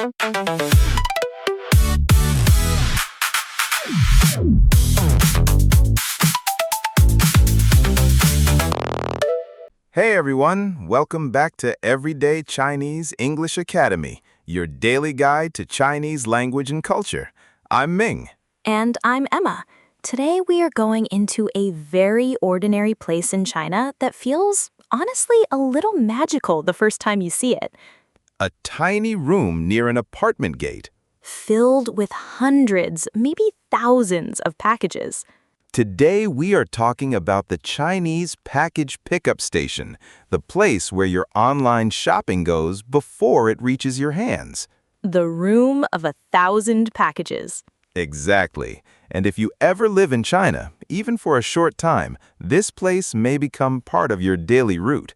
Hey everyone, welcome back to Everyday Chinese English Academy, your daily guide to Chinese language and culture. I'm Ming. And I'm Emma. Today we are going into a very ordinary place in China that feels, honestly, a little magical the first time you see it. A tiny room near an apartment gate. Filled with hundreds, maybe thousands of packages. Today we are talking about the Chinese package pickup station, the place where your online shopping goes before it reaches your hands. The room of 1,000 packages. Exactly. And if you ever live in China, even for a short time, this place may become part of your daily route.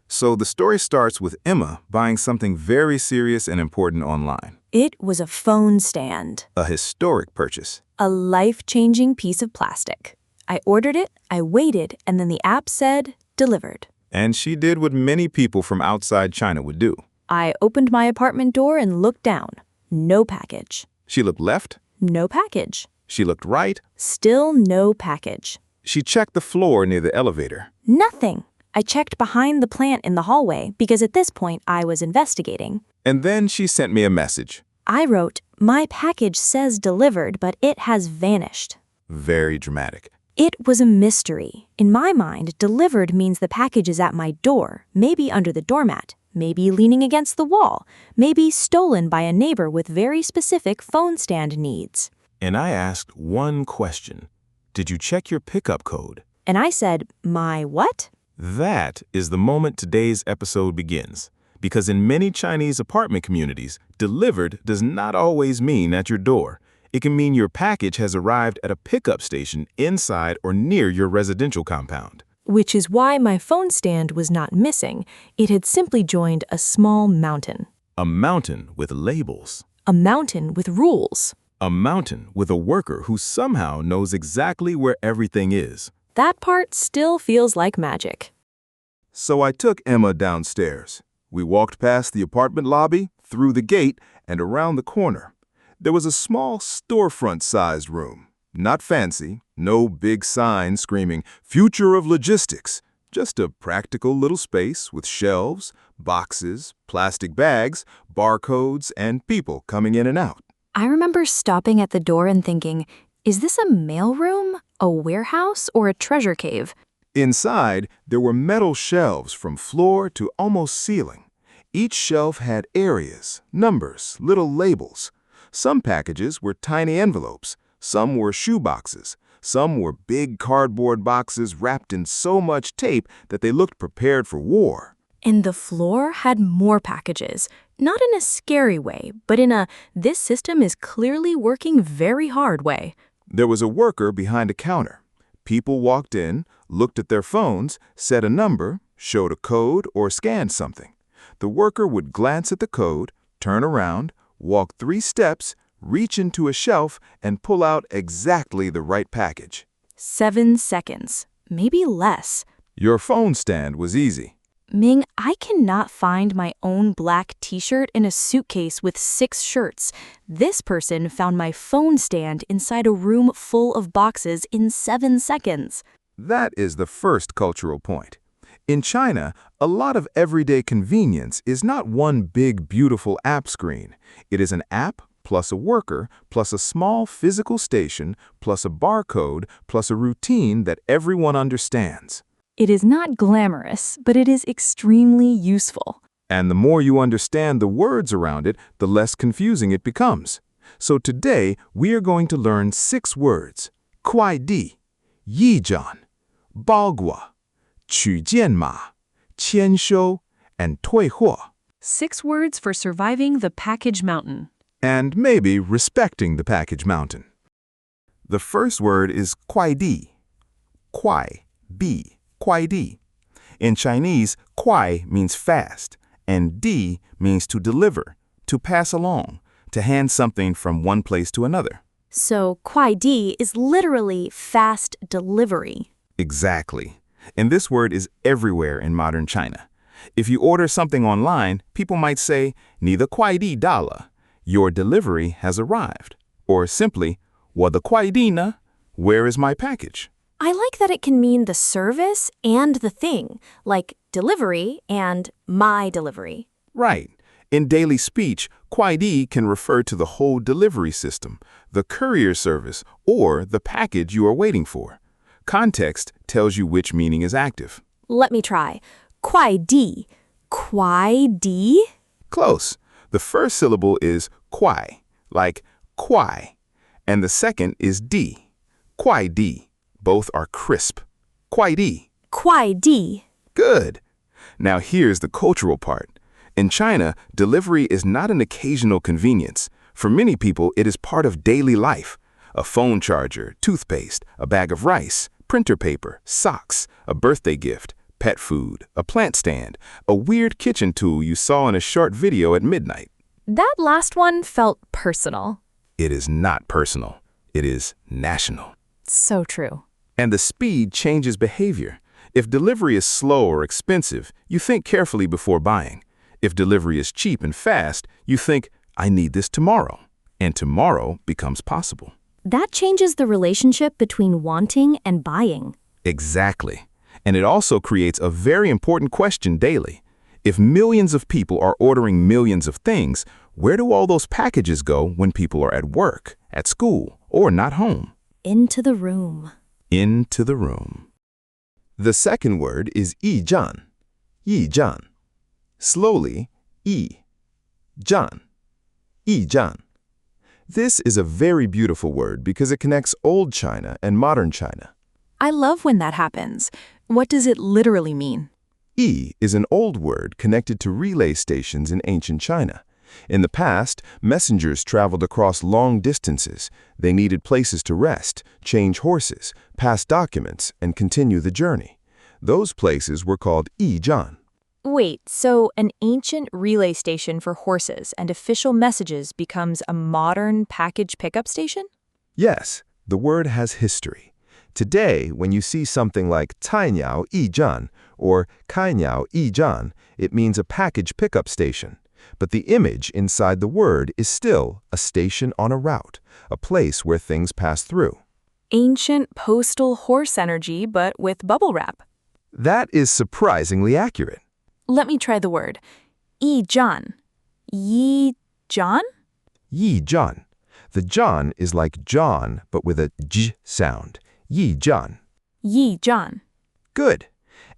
So the story starts with Emma buying something very serious and important online. It was a phone stand. A historic purchase. A life-changing piece of plastic. I ordered it, I waited, and then the app said, delivered. And she did what many people from outside China would do. I opened my apartment door and looked down. No package. She looked left. No package. She looked right. Still no package. She checked the floor near the elevator. Nothing. I checked behind the plant in the hallway because at this point I was investigating. And then she sent me a message. I wrote, my package says delivered, but it has vanished. Very dramatic. It was a mystery. In my mind, delivered means the package is at my door, maybe under the doormat, maybe leaning against the wall, maybe stolen by a neighbor with very specific phone stand needs. And I asked one question. Did you check your pickup code? And I said, my what? That is the moment today's episode begins. Because in many Chinese apartment communities, delivered does not always mean at your door. It can mean your package has arrived at a pickup station inside or near your residential compound. Which is why my phone stand was not missing. It had simply joined a small mountain. A mountain with labels. A mountain with rules. A mountain with a worker who somehow knows exactly where everything is. That part still feels like magic. So I took Emma downstairs. We walked past the apartment lobby, through the gate, and around the corner. There was a small storefront-sized room. Not fancy, no big sign screaming, "Future of Logistics." Just a practical little space with shelves, boxes, plastic bags, barcodes, and people coming in and out. I remember stopping at the door and thinking, is this a mailroom, a warehouse, or a treasure cave? Inside, there were metal shelves from floor to almost ceiling. Each shelf had areas, numbers, little labels. Some packages were tiny envelopes, some were shoe boxes, some were big cardboard boxes wrapped in so much tape that they looked prepared for war. And the floor had more packages, not in a scary way, but in a this system is clearly working very hard way. There was a worker behind a counter. People walked in, looked at their phones, said a number, showed a code, or scanned something. The worker would glance at the code, turn around, walk 3 steps, reach into a shelf, and pull out exactly the right package. 7 seconds, maybe less. Your phone stand was easy. Ming, I cannot find my own black t-shirt in a suitcase with 6 shirts. This person found my phone stand inside a room full of boxes in 7 seconds. That is the first cultural point. In China, a lot of everyday convenience is not one big, beautiful app screen. It is an app plus a worker plus a small physical station plus a barcode plus a routine that everyone understands. It is not glamorous, but it is extremely useful. And the more you understand the words around it, the less confusing it becomes. So today, we are going to learn 6 words: kuaidi, yizhan, baoguo, qujianma, qianshou, and tuihuo. 6 words for surviving the package mountain. And maybe respecting the package mountain. The first word is kuaidi. Kuaidi. In Chinese, kuai means fast, and di means to deliver, to pass along, to hand something from one place to another. So kuaidi is literally fast delivery. Exactly. And this word is everywhere in modern China. If you order something online, people might say, 你的快递到了, your delivery has arrived. Or simply, 我的快递呢? Where is my package? I like that it can mean the service and the thing, like delivery and my delivery. Right. In daily speech, kuaidi can refer to the whole delivery system, the courier service, or the package you are waiting for. Context tells you which meaning is active. Let me try. Kuaidi. Kuaidi? Close. The first syllable is kuai, like kuai, and the second is di. Kuaidi. Both are crisp. Kuaidi. Kuaidi. Good. Now here's the cultural part. In China, delivery is not an occasional convenience. For many people, it is part of daily life. A phone charger, toothpaste, a bag of rice, printer paper, socks, a birthday gift, pet food, a plant stand, a weird kitchen tool you saw in a short video at midnight. That last one felt personal. It is not personal. It is national. So true. And the speed changes behavior. If delivery is slow or expensive, you think carefully before buying. If delivery is cheap and fast, you think, I need this tomorrow. And tomorrow becomes possible. That changes the relationship between wanting and buying. Exactly. And it also creates a very important question daily. If millions of people are ordering millions of things, where do all those packages go when people are at work, at school, or not home? Into the room. Into the room. The second word is yizhan. Yizhan. Slowly, yi-jan. Yizhan. This is a very beautiful word because it connects old China and modern China. I love when that happens. What does it literally mean? Yi is an old word connected to relay stations in ancient China. In the past, messengers traveled across long distances. They needed places to rest, change horses, pass documents, and continue the journey. Those places were called yizhan. Wait, so an ancient relay station for horses and official messages becomes a modern package pickup station? Yes, the word has history. Today, when you see something like 菜鸟驿站 or 开鸟驿站, it means a package pickup station. But the image inside the word is still a station on a route, a place where things pass through. Ancient postal horse energy, but with bubble wrap. That is surprisingly accurate. Let me try the word. Yizhan. Yizhan? Yizhan. The John is like John, but with a j sound. Yizhan. Yizhan. Good.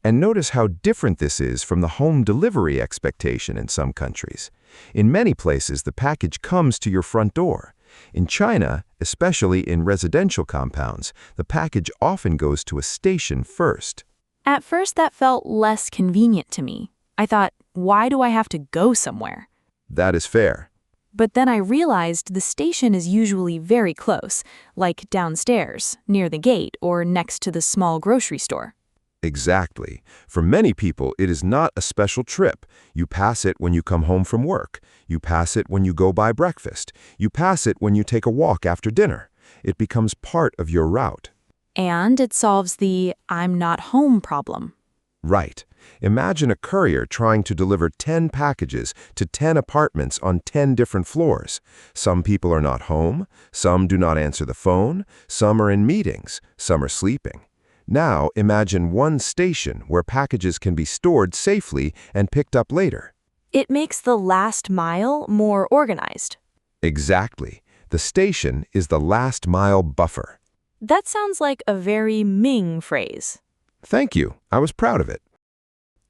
And notice how different this is from the home delivery expectation in some countries. In many places, the package comes to your front door. In China, especially in residential compounds, the package often goes to a station first. At first, that felt less convenient to me. I thought, why do I have to go somewhere? That is fair. But then I realized the station is usually very close, like downstairs, near the gate, or next to the small grocery store. Exactly. For many people, it is not a special trip. You pass it when you come home from work. You pass it when you go buy breakfast. You pass it when you take a walk after dinner. It becomes part of your route. And it solves the I'm not home problem. Right. Imagine a courier trying to deliver 10 packages to 10 apartments on 10 different floors. Some people are not home, some do not answer the phone, some are in meetings, some are sleeping. Now imagine one station where packages can be stored safely and picked up later. It makes the last mile more organized. Exactly. The station is the last mile buffer. That sounds like a very Ming phrase. Thank you. I was proud of it.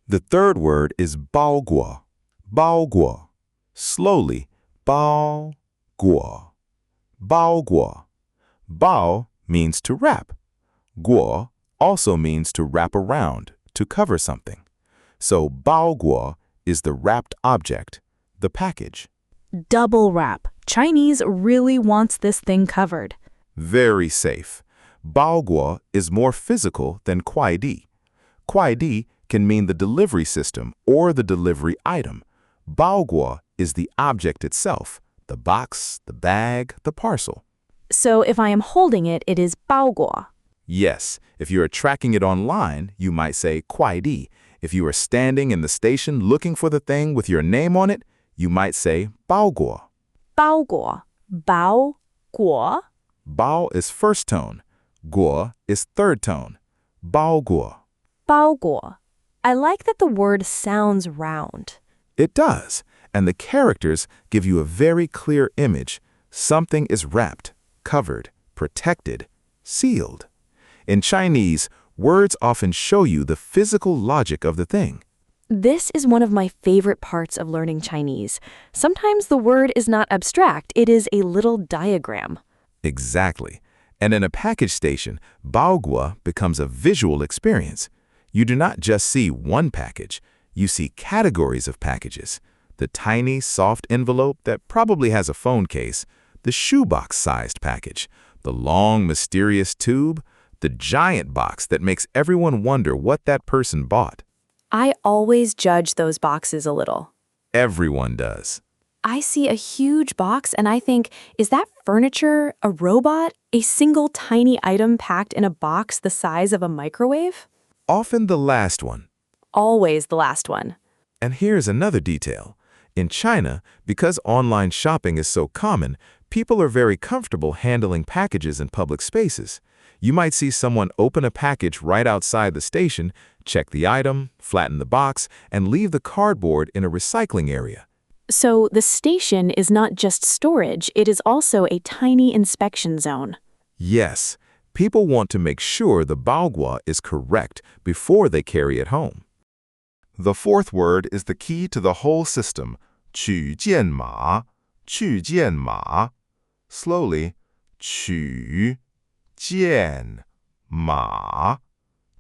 The third word is baoguo. Baoguo. Slowly, baoguo. Baoguo. Bao means to wrap. Guo also means to wrap around, to cover something. So baoguo is the wrapped object, the package. Double wrap. Chinese really wants this thing covered. Very safe. Baoguo is more physical than kuaidi. Kuaidi can mean the delivery system or the delivery item. Baoguo is the object itself, the box, the bag, the parcel. So if I am holding it, it is baoguo. Yes, if you are tracking it online, you might say kuaidi. If you are standing in the station looking for the thing with your name on it, you might say baoguo. 包裹,包裹. Bao is first tone. Guo is third tone. Baoguo. 包裹. I like that the word sounds round. It does, and the characters give you a very clear image. Something is wrapped, covered, protected, sealed. In Chinese, words often show you the physical logic of the thing. This is one of my favorite parts of learning Chinese. Sometimes the word is not abstract, it is a little diagram. Exactly. And in a package station, baoguo becomes a visual experience. You do not just see one package, you see categories of packages. The tiny, soft envelope that probably has a phone case, the shoebox-sized package, the long, mysterious tube, the giant box that makes everyone wonder what that person bought. I always judge those boxes a little. Everyone does. I see a huge box and I think, is that furniture, a robot, a single tiny item packed in a box the size of a microwave? Often the last one. Always the last one. And here's another detail. In China, because online shopping is so common, people are very comfortable handling packages in public spaces. You might see someone open a package right outside the station, check the item, flatten the box, and leave the cardboard in a recycling area. So the station is not just storage, it is also a tiny inspection zone. Yes, people want to make sure the baoguo is correct before they carry it home. The fourth word is the key to the whole system, qujianma, qujianma. Slowly, qujianma,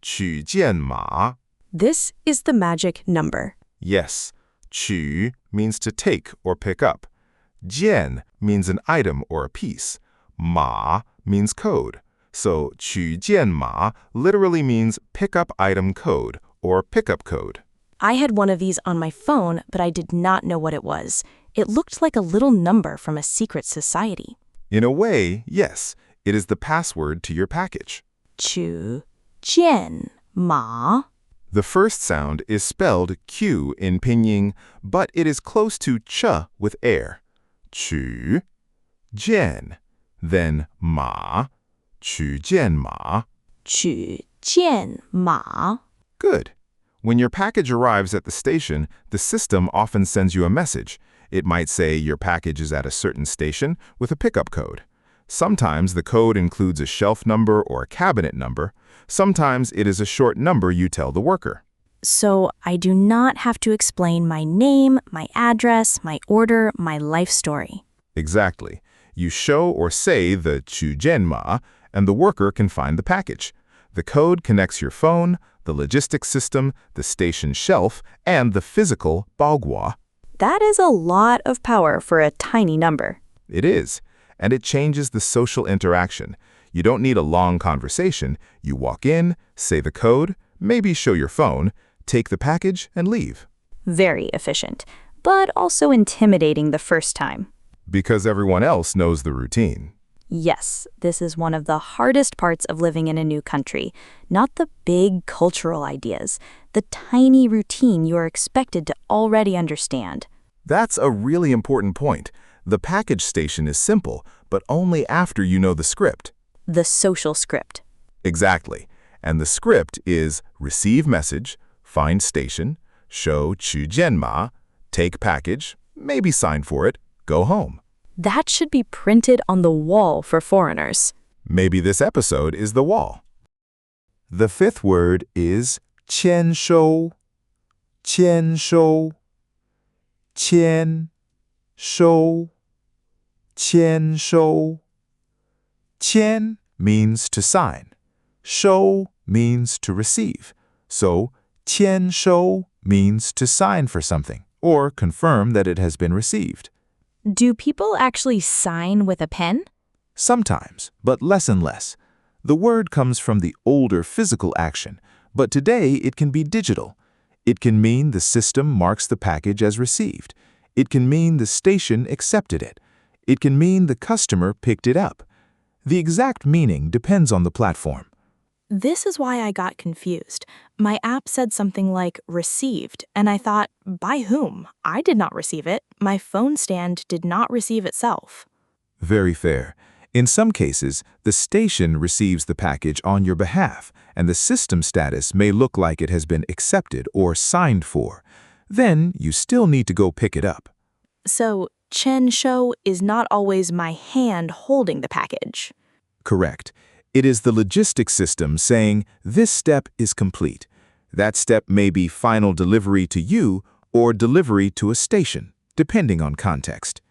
qujianma. This is the magic number. Yes, qu means to take or pick up. Jian means an item or a piece. Ma means code. So qujianma literally means pick up item code or pickup code. I had one of these on my phone, but I did not know what it was. It looked like a little number from a secret society. In a way, yes, it is the password to your package. qujianma. The first sound is spelled Q in pinyin, but it is close to ch with air. Qu, jian, then ma, qujianma. qujianma. Good. When your package arrives at the station, the system often sends you a message. It might say your package is at a certain station with a pickup code. Sometimes the code includes a shelf number or a cabinet number. Sometimes it is a short number you tell the worker. So I do not have to explain my name, my address, my order, my life story. Exactly. You show or say the qujianma, and the worker can find the package. The code connects your phone, the logistics system, the station shelf, and the physical baoguo. That is a lot of power for a tiny number. It is, and it changes the social interaction. You don't need a long conversation. You walk in, say the code, maybe show your phone, take the package, and leave. Very efficient, but also intimidating the first time. Because everyone else knows the routine. Yes, this is one of the hardest parts of living in a new country. Not the big cultural ideas, the tiny routine you are expected to already understand. That's a really important point. The package station is simple, but only after you know the script. The social script. Exactly. And the script is receive message, find station, show qujianma, take package, maybe sign for it, go home. That should be printed on the wall for foreigners. Maybe this episode is the wall. The fifth word is qianshou. Qianshou. Qianshou. Qianshou. Qian means to sign. Shou means to receive. So qianshou means to sign for something or confirm that it has been received. Do people actually sign with a pen? Sometimes, but less and less. The word comes from the older physical action, but today it can be digital. It can mean the system marks the package as received. It can mean the station accepted it. It can mean the customer picked it up. The exact meaning depends on the platform. This is why I got confused. My app said something like received, and I thought, by whom? I did not receive it. My phone stand did not receive itself. Very fair. In some cases, the station receives the package on your behalf, and the system status may look like it has been accepted or signed for. Then, you still need to go pick it up. So, qianshou is not always my hand holding the package. Correct. It is the logistics system saying, this step is complete. That step may be final delivery to you or delivery to a station, depending on context.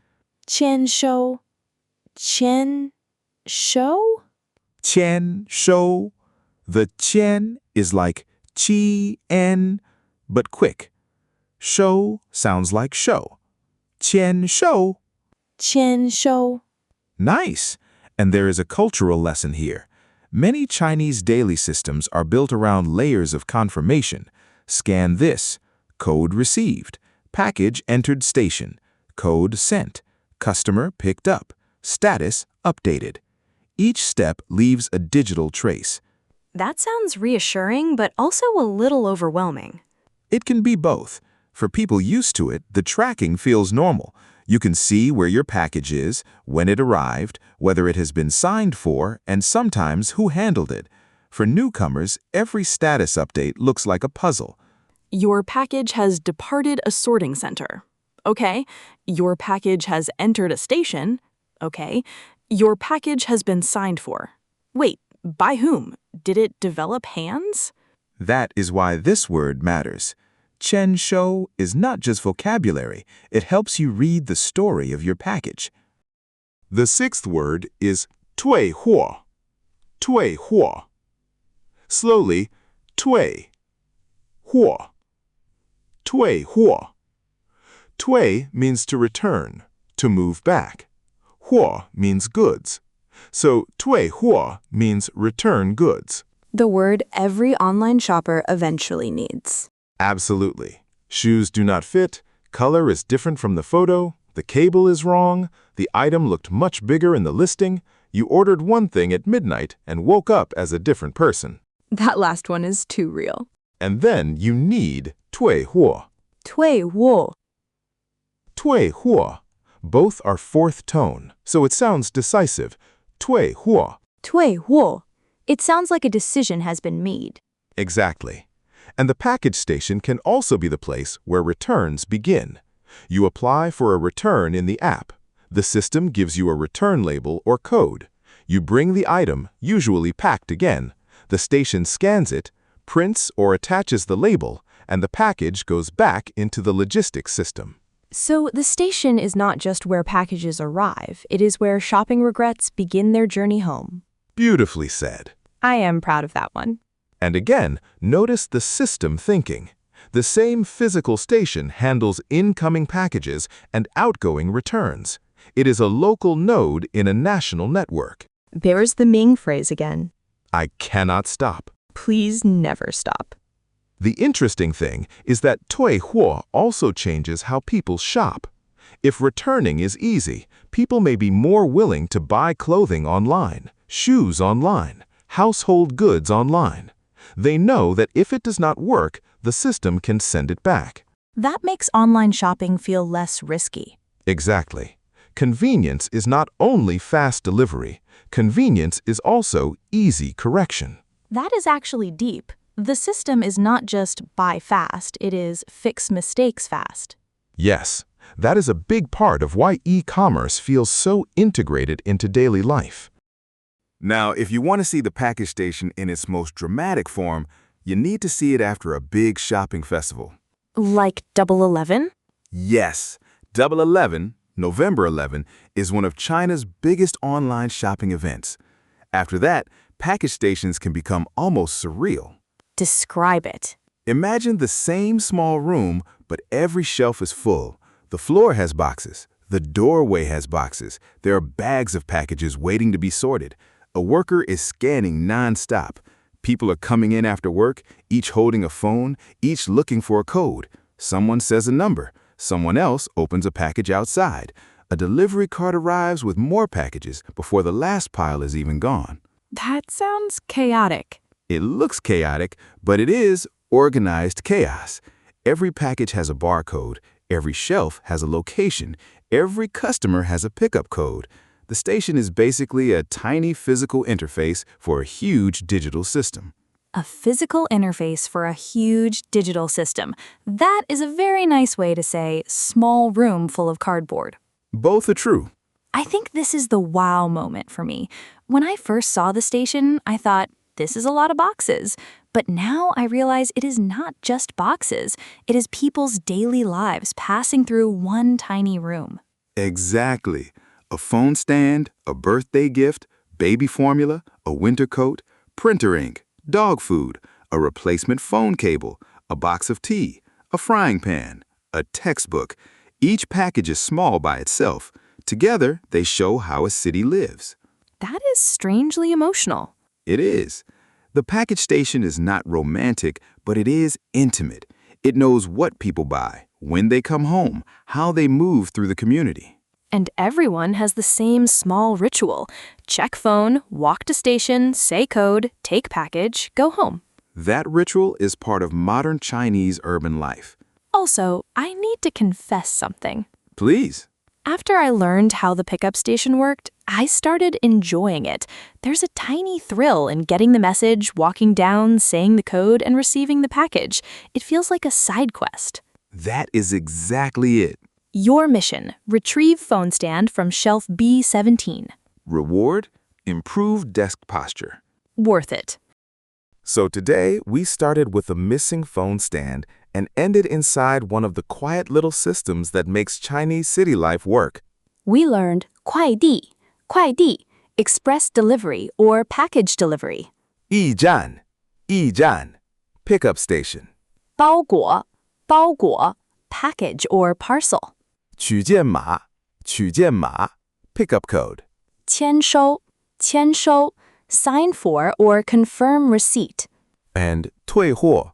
qianshou. qianshou? Qianshou. The qian is like qi-en, but quick. Shou sounds like show. Qianshou. qianshou. Nice! And there is a cultural lesson here. Many Chinese daily systems are built around layers of confirmation. Scan this. Code received. Package entered station. Code sent. Customer picked up. Status updated. Each step leaves a digital trace. That sounds reassuring, but also a little overwhelming. It can be both. For people used to it, the tracking feels normal. You can see where your package is, when it arrived, whether it has been signed for, and sometimes who handled it. For newcomers, every status update looks like a puzzle. Your package has departed a sorting center. Okay. Your package has entered a station. Okay. Your package has been signed for. Wait, by whom? Did it develop hands? That is why this word matters. Qianshou is not just vocabulary, it helps you read the story of your package. The sixth word is tuihuo. Tuihuo. Slowly, tuihuo. Tuihuo. Tui means to return, to move back. Huo means goods. So tuihuo means return goods. The word every online shopper eventually needs. Absolutely. Shoes do not fit, color is different from the photo, the cable is wrong, the item looked much bigger in the listing, you ordered one thing at midnight and woke up as a different person. That last one is too real. And then you need tuihuo. tuihuo. Tuihuo. Both are fourth tone, so it sounds decisive. Tuihuo. tuihuo. It sounds like a decision has been made. Exactly. And the package station can also be the place where returns begin. You apply for a return in the app. The system gives you a return label or code. You bring the item, usually packed again. The station scans it, prints or attaches the label, and the package goes back into the logistics system. So the station is not just where packages arrive, it is where shopping regrets begin their journey home. Beautifully said. I am proud of that one. And again, notice the system thinking. The same physical station handles incoming packages and outgoing returns. It is a local node in a national network. There's the Ming phrase again. I cannot stop. Please never stop. The interesting thing is that tuihuo also changes how people shop. If returning is easy, people may be more willing to buy clothing online, shoes online, household goods online. They know that if it does not work, the system can send it back. That makes online shopping feel less risky. Exactly. Convenience is not only fast delivery, convenience is also easy correction. That is actually deep. The system is not just buy fast, it is fix mistakes fast. Yes, that is a big part of why e-commerce feels so integrated into daily life. Now, if you want to see the package station in its most dramatic form, you need to see it after a big shopping festival. Like Double 11? Yes, Double 11, November 11, is one of China's biggest online shopping events. After that, package stations can become almost surreal. Describe it. Imagine the same small room, but every shelf is full. The floor has boxes. The doorway has boxes. There are bags of packages waiting to be sorted. A worker is scanning non-stop. People are coming in after work, each holding a phone, each looking for a code. Someone says a number. Someone else opens a package outside. A delivery cart arrives with more packages before the last pile is even gone. That sounds chaotic. It looks chaotic, but it is organized chaos. Every package has a barcode, every shelf has a location, every customer has a pickup code. The station is basically a tiny physical interface for a huge digital system. A physical interface for a huge digital system. That is a very nice way to say small room full of cardboard. Both are true. I think this is the wow moment for me. When I first saw the station, I thought, this is a lot of boxes. But now I realize it is not just boxes. It is people's daily lives passing through one tiny room. Exactly. A phone stand, a birthday gift, baby formula, a winter coat, printer ink, dog food, a replacement phone cable, a box of tea, a frying pan, a textbook. Each package is small by itself. Together, they show how a city lives. That is strangely emotional. It is. The package station is not romantic, but it is intimate. It knows what people buy, when they come home, how they move through the community. And everyone has the same small ritual. Check phone, walk to station, say code, take package, go home. That ritual is part of modern Chinese urban life. Also, I need to confess something. Please. After I learned how the pickup station worked, I started enjoying it. There's a tiny thrill in getting the message, walking down, saying the code, and receiving the package. It feels like a side quest. That is exactly it. Your mission: retrieve phone stand from shelf B17. Reward: improved desk posture. Worth it. So today, we started with a missing phone stand and ended inside one of the quiet little systems that makes Chinese city life work. We learned kuaidi, express delivery or package delivery. yizhan, pickup station. baoguo, package or parcel. qujianma, pickup code. qianshou, sign for or confirm receipt. And tuihuo,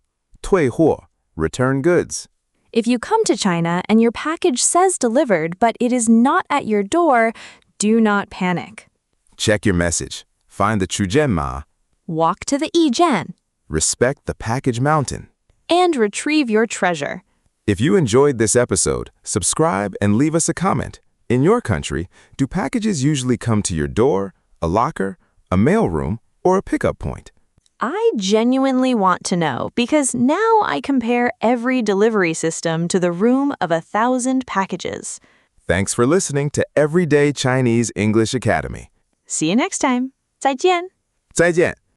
return goods. If you come to China and your package says delivered, but it is not at your door, do not panic. Check your message. Find the qujianma. Walk to the yizhan Respect the package mountain. and retrieve your treasure. If you enjoyed this episode, subscribe and leave us a comment. In your country, do packages usually come to your door, a locker, a mailroom, or a pickup point? I genuinely want to know because now I compare every delivery system to the room of 1,000 packages. Thanks for listening to Everyday Chinese English Academy. See you next time. 再见. 再见.